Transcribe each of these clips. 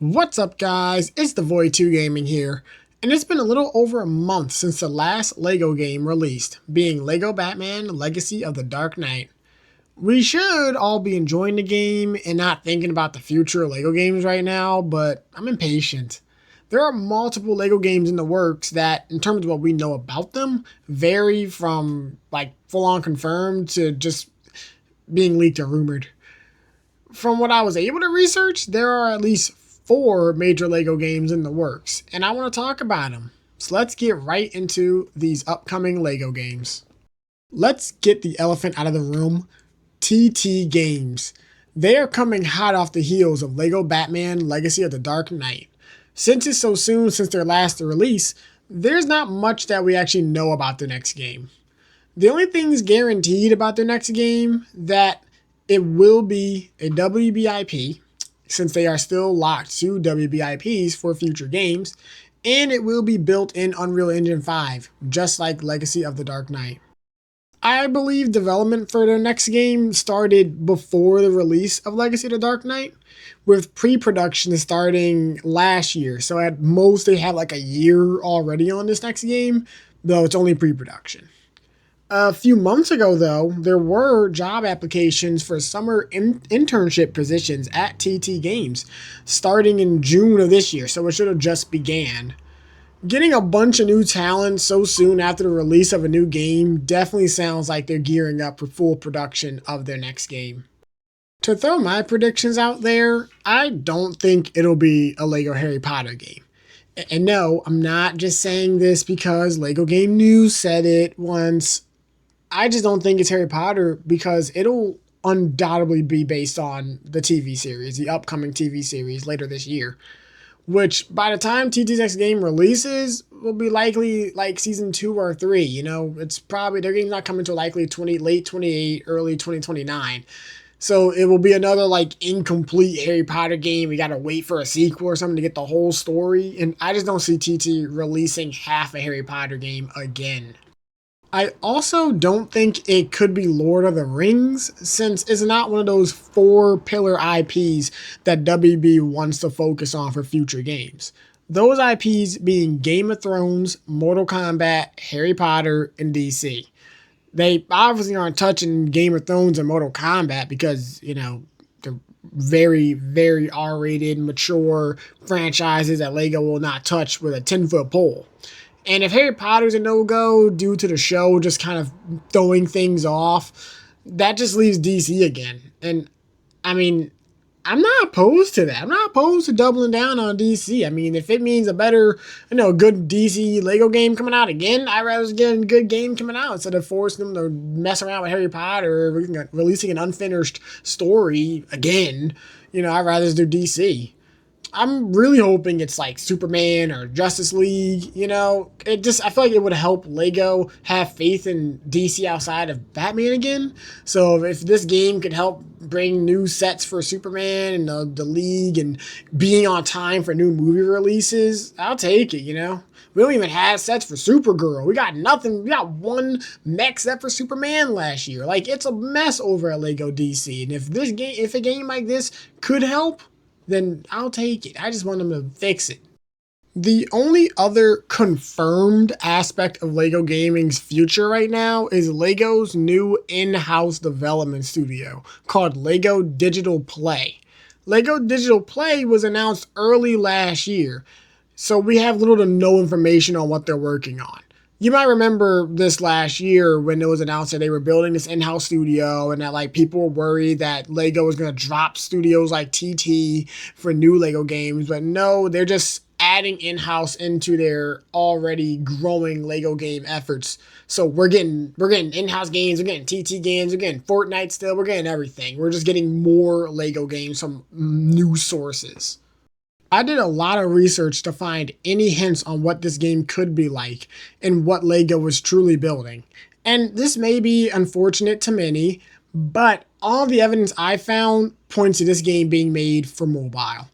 What's up, guys? It's the Void 2 Gaming here, and it's been a little over a month since the last LEGO game released, being LEGO Batman Legacy of the Dark Knight. We should all be enjoying the game and not thinking about the future of LEGO games right now, but I'm impatient. There are multiple LEGO games in the works that, in terms of what we know about them, vary from like full on confirmed to just being leaked or rumored. From what I was able to research, there are at least four major LEGO games in the works, and I want to talk about them. So let's get right into these upcoming LEGO games. Let's get the elephant out of the room. TT Games. They are coming hot off the heels of LEGO Batman Legacy of the Dark Knight. Since it's so soon since their last release, there's not much that we actually know about their next game. The only things guaranteed about their next game that it will be a WBIP, since they are still locked to WBIPs for future games, and it will be built in Unreal Engine 5, just like Legacy of the Dark Knight. I believe development for their next game started before the release of Legacy of the Dark Knight, with pre-production starting last year. So at most they have like a year already on this next game, though it's only pre-production. A few months ago, though, there were job applications for summer internship positions at TT Games starting in June of this year, so it should have just began. Getting a bunch of new talent so soon after the release of a new game definitely sounds like they're gearing up for full production of their next game. To throw my predictions out there, I don't think it'll be a LEGO Harry Potter game. And no, I'm not just saying this because LEGO Game News said it once. I just don't think it's Harry Potter because it'll undoubtedly be based on the TV series, the upcoming TV series later this year, which by the time TT's next game releases will be likely like season 2 or 3. You know, it's probably their game's not coming till likely late 28, early 2029. So it will be another like incomplete Harry Potter game. We gotta wait for a sequel or something to get the whole story. And I just don't see TT releasing half a Harry Potter game again. I also don't think it could be Lord of the Rings, since it's not one of those four pillar IPs that WB wants to focus on for future games. Those IPs being Game of Thrones, Mortal Kombat, Harry Potter, and DC. They obviously aren't touching Game of Thrones and Mortal Kombat because, you know, they're very, very R-rated, mature franchises that LEGO will not touch with a 10-foot pole. And if Harry Potter's a no-go due to the show just kind of throwing things off, that just leaves DC again. And, I mean, I'm not opposed to that. I'm not opposed to doubling down on DC. I mean, if it means a better, good DC LEGO game coming out again, I'd rather just get a good game coming out instead of forcing them to mess around with Harry Potter or releasing an unfinished story again. I'd rather just do DC. I'm really hoping it's like Superman or Justice League, I feel like it would help LEGO have faith in DC outside of Batman again. So if this game could help bring new sets for Superman and the League and being on time for new movie releases, I'll take it, We don't even have sets for Supergirl. We got nothing. We got one mech set for Superman last year. Like, it's a mess over at LEGO DC. And if a game like this could help, then I'll take it. I just want them to fix it. The only other confirmed aspect of LEGO Gaming's future right now is LEGO's new in-house development studio called LEGO Digital Play. LEGO Digital Play was announced early last year, so we have little to no information on what they're working on. You might remember this last year when it was announced that they were building this in-house studio and that people were worried that LEGO was going to drop studios like TT for new LEGO games. But no, they're just adding in-house into their already growing LEGO game efforts. So we're getting in-house games, we're getting TT games, we're getting Fortnite still, we're getting everything. We're just getting more LEGO games from new sources. I did a lot of research to find any hints on what this game could be like and what LEGO was truly building. And this may be unfortunate to many, but all the evidence I found points to this game being made for mobile.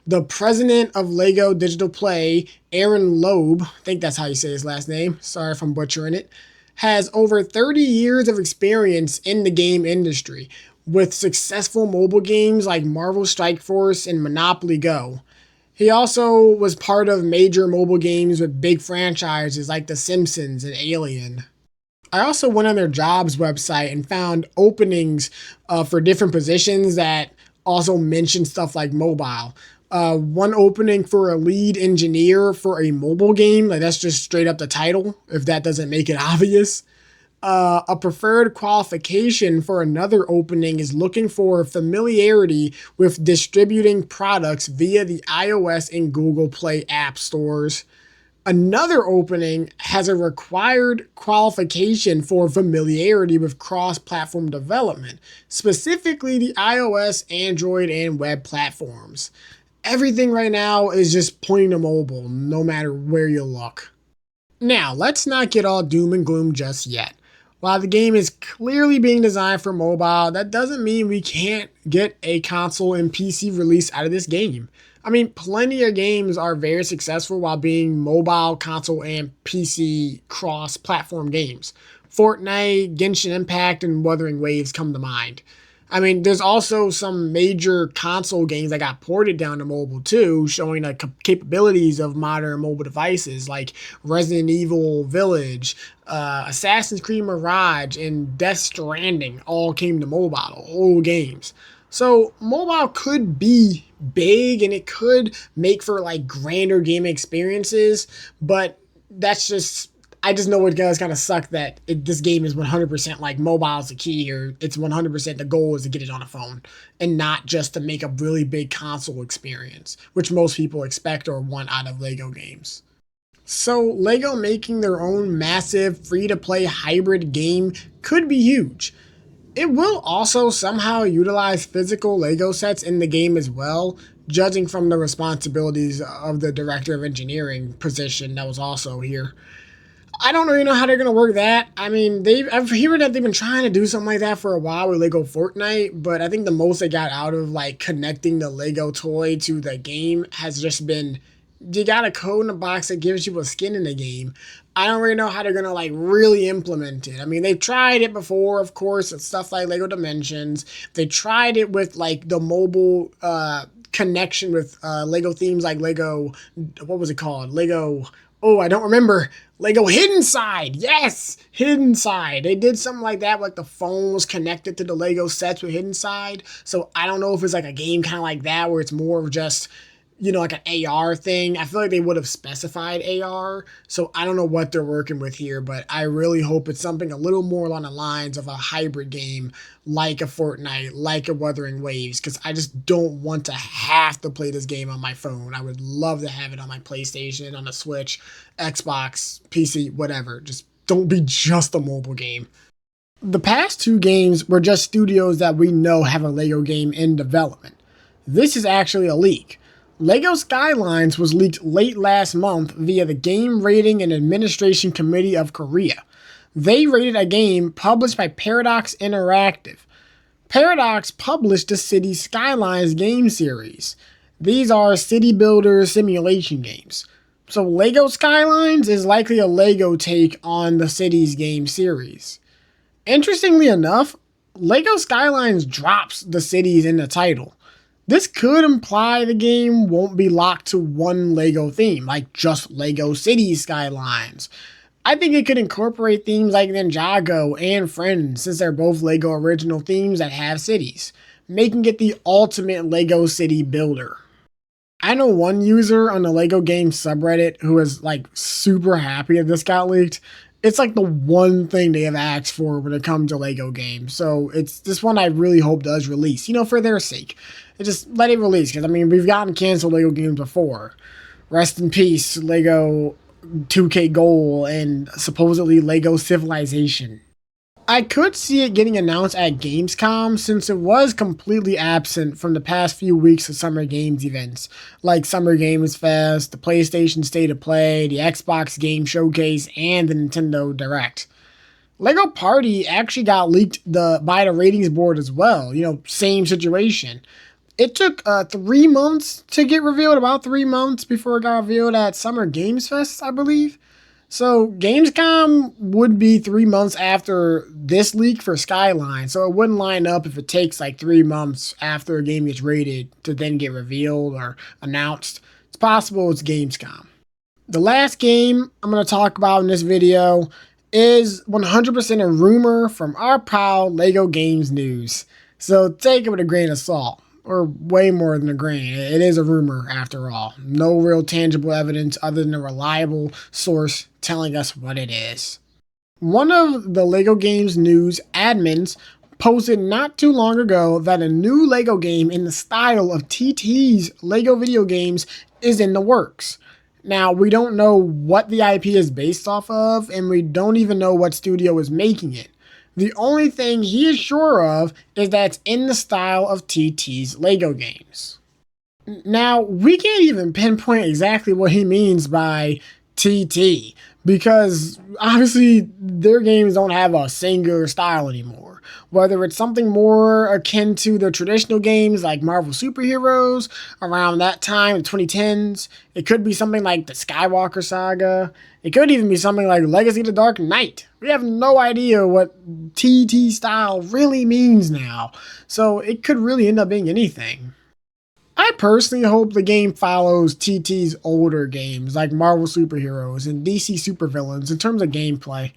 The president of LEGO Digital Play, Aaron Loeb, I think that's how you say his last name, sorry if I'm butchering it, has over 30 years of experience in the game industry with successful mobile games like Marvel Strike Force and Monopoly Go. He also was part of major mobile games with big franchises like The Simpsons and Alien. I also went on their jobs website and found openings for different positions that also mention stuff like mobile. One opening for a lead engineer for a mobile game, like that's just straight up the title, if that doesn't make it obvious. A preferred qualification for another opening is looking for familiarity with distributing products via the iOS and Google Play app stores. Another opening has a required qualification for familiarity with cross platform development, specifically the iOS, Android, and web platforms. Everything right now is just pointing to mobile, no matter where you look. Now, let's not get all doom and gloom just yet. While the game is clearly being designed for mobile, that doesn't mean we can't get a console and PC release out of this game. I mean, plenty of games are very successful while being mobile, console, and PC cross platform games. Fortnite, Genshin Impact, and Wuthering Waves come to mind. I mean, there's also some major console games that got ported down to mobile too, showing the capabilities of modern mobile devices like Resident Evil Village, Assassin's Creed Mirage, and Death Stranding all came to mobile, old games. So mobile could be big and it could make for like grander gaming experiences, but that's just I just know it does kind of suck that this game is 100% like mobile is the key, or it's 100% the goal is to get it on a phone and not just to make a really big console experience, which most people expect or want out of Lego games. So, Lego making their own massive free to play hybrid game could be huge. It will also somehow utilize physical Lego sets in the game as well, judging from the responsibilities of the director of engineering position that was also here. I don't really know how they're gonna work that. I mean, I've heard that they've been trying to do something like that for a while with Lego Fortnite, but I think the most they got out of like connecting the Lego toy to the game has just been you got a code in a box that gives you a skin in the game. I don't really know how they're gonna like really implement it. I mean, they've tried it before, of course, with stuff like Lego Dimensions. They tried it with like the mobile connection with Lego themes like Lego, what was it called? Lego. Oh, I don't remember. Lego Hidden Side. Yes, Hidden Side. They did something like that, like the phone was connected to the Lego sets with Hidden Side. So I don't know if it's like a game kind of like that where it's more of just like an AR thing. I feel like they would have specified AR. So I don't know what they're working with here, but I really hope it's something a little more along the lines of a hybrid game like a Fortnite, like a Wuthering Waves, because I just don't want to have to play this game on my phone. I would love to have it on my PlayStation, on the Switch, Xbox, PC, whatever. Just don't be just a mobile game. The past two games were just studios that we know have a Lego game in development. This is actually a leak. LEGO Skylines was leaked late last month via the Game Rating and Administration Committee of Korea. They rated a game published by Paradox Interactive. Paradox published the City Skylines game series. These are city builder simulation games. So LEGO Skylines is likely a LEGO take on the Cities game series. Interestingly enough, LEGO Skylines drops the cities in the title. This could imply the game won't be locked to one LEGO theme, like just LEGO City Skylines. I think it could incorporate themes like Ninjago and Friends, since they're both LEGO original themes that have cities, making it the ultimate LEGO city builder. I know one user on the LEGO Games subreddit who is like super happy that this got leaked. It's like the one thing they have asked for when it comes to LEGO games. So it's this one I really hope does release, for their sake. Just let it release, because I mean, we've gotten canceled LEGO games before. Rest in peace, LEGO 2K Goal and supposedly LEGO Civilization. I could see it getting announced at Gamescom since it was completely absent from the past few weeks of Summer Games events, like Summer Games Fest, the PlayStation State of Play, the Xbox Game Showcase, and the Nintendo Direct. LEGO Party actually got leaked by the ratings board as well, same situation. It took 3 months to get revealed, about 3 months before it got revealed at Summer Games Fest, I believe. So Gamescom would be 3 months after this leak for Skyline, so it wouldn't line up if it takes like 3 months after a game gets rated to then get revealed or announced. possible it's Gamescom. The last game I'm going to talk about in this video is 100% a rumor from our pal LEGO Games News. So take it with a grain of salt, or way more than a grain. It is a rumor after all. No real tangible evidence other than a reliable source telling us what it is. One of the LEGO Games News admins posted not too long ago that a new LEGO game in the style of TT's LEGO video games is in the works. Now, we don't know what the IP is based off of, and we don't even know what studio is making it. The only thing he is sure of is that it's in the style of TT's LEGO games. Now, we can't even pinpoint exactly what he means by TT, because obviously their games don't have a singular style anymore. Whether it's something more akin to the traditional games like Marvel Superheroes around that time, the 2010s, it could be something like the Skywalker Saga, it could even be something like Legacy of the Dark Knight. We have no idea what TT style really means now, so it could really end up being anything. I personally hope the game follows TT's older games like Marvel Superheroes and DC Supervillains in terms of gameplay.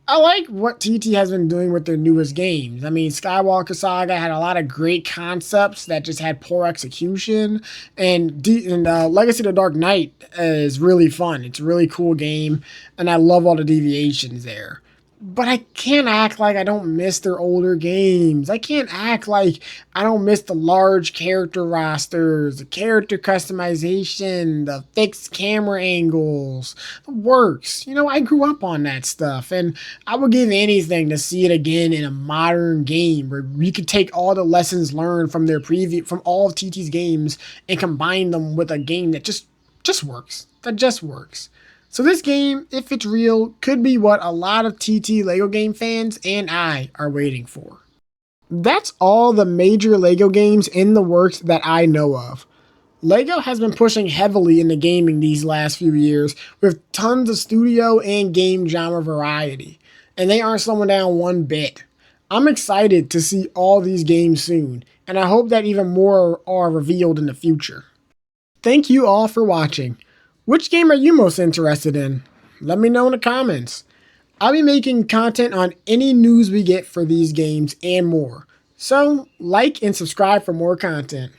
I like what TT has been doing with their newest games. I mean, Skywalker Saga had a lot of great concepts that just had poor execution, and Legacy of the Dark Knight is really fun. It's a really cool game, and I love all the deviations there. But I can't act like I don't miss their older games. I can't act like I don't miss the large character rosters, the character customization, the fixed camera angles, the works. You know, I grew up on that stuff, and I would give anything to see it again in a modern game where we could take all the lessons learned from from all of TT's games and combine them with a game that just works. That just works. So this game, if it's real, could be what a lot of TT LEGO game fans and I are waiting for. That's all the major LEGO games in the works that I know of. LEGO has been pushing heavily into gaming these last few years with tons of studio and game genre variety, and they aren't slowing down one bit. I'm excited to see all these games soon, and I hope that even more are revealed in the future. Thank you all for watching. Which game are you most interested in? Let me know in the comments. I'll be making content on any news we get for these games and more. So, like and subscribe for more content.